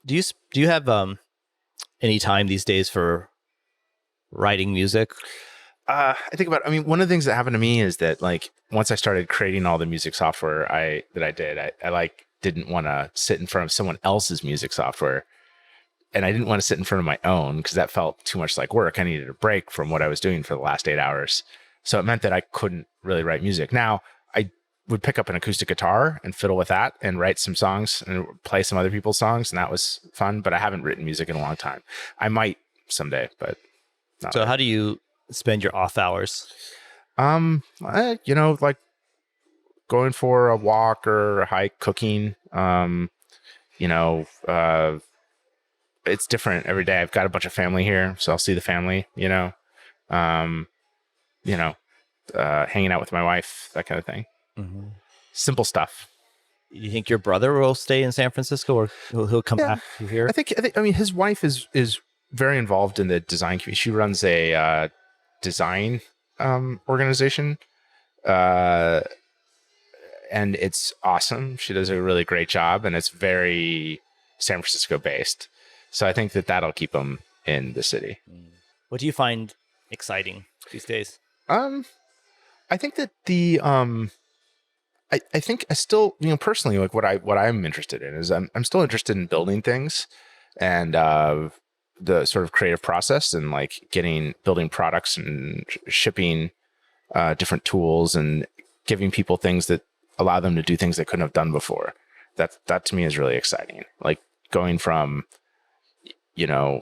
Do you have any time these days for writing music? I think about, I mean, one of the things that happened to me is that like, once I started creating all the music software that I did, I like didn't want to sit in front of someone else's music software. And I didn't want to sit in front of my own because that felt too much like work. I needed a break from what I was doing for the last 8 hours. So it meant that I couldn't really write music. Now I would pick up an acoustic guitar and fiddle with that and write some songs and play some other people's songs. And that was fun, but I haven't written music in a long time. I might someday, but not So right. how do you spend your off hours? Like going for a walk or a hike, cooking, you know, it's different every day. I've got a bunch of family here, so I'll see the family, um, you know, hanging out with my wife, that kind of thing. Mm-hmm. Simple stuff. You think your brother will stay in San Francisco, or he'll come back to here? I think, I mean, his wife is very involved in the design community. She runs a design organization, and it's awesome. She does a really great job, and it's very San Francisco based. So I think that that'll keep him in the city. What do you find exciting these days? I think that I think I still, personally, like what I'm interested in is I'm still interested in building things and the sort of creative process and like building products and shipping different tools and giving people things that allow them to do things they couldn't have done before. That to me is really exciting. Like going from, I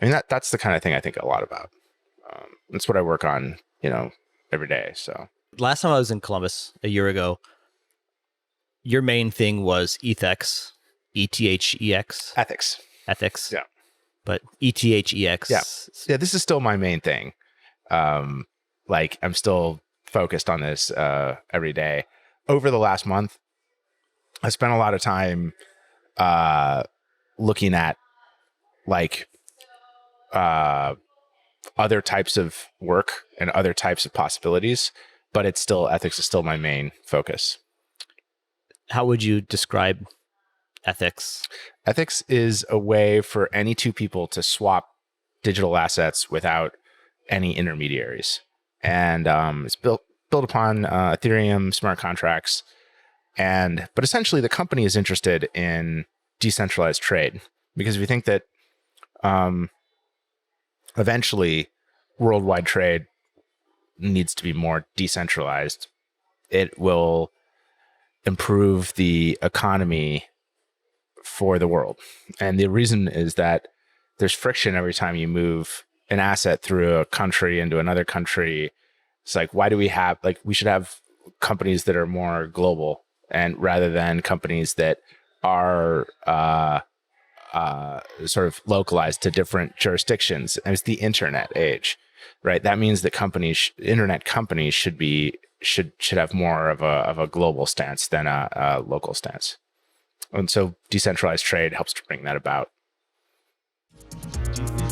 mean, that's the kind of thing I think a lot about. That's what I work on, every day. So Last time I was in Columbus a year ago, your main thing was ETHEX, ETHEX, ethics. Yeah. But ETHEX. Yeah. This is still my main thing. Like I'm still focused on this every day. Over the last month, I spent a lot of time looking at like other types of work and other types of possibilities, but ethics is still my main focus. How would you describe ethics? Ethics is a way for any two people to swap digital assets without any intermediaries. And it's built upon Ethereum smart contracts. But essentially the company is interested in decentralized trade because we think that eventually worldwide trade needs to be more decentralized. It will improve the economy for the world. And the reason is that there's friction every time you move an asset through a country into another country. It's like, why do we should have companies that are more global and rather than companies that are sort of localized to different jurisdictions. And it's the internet age, right? That means that internet companies should have more of a global stance than a local stance. And so decentralized trade helps to bring that about. Do you think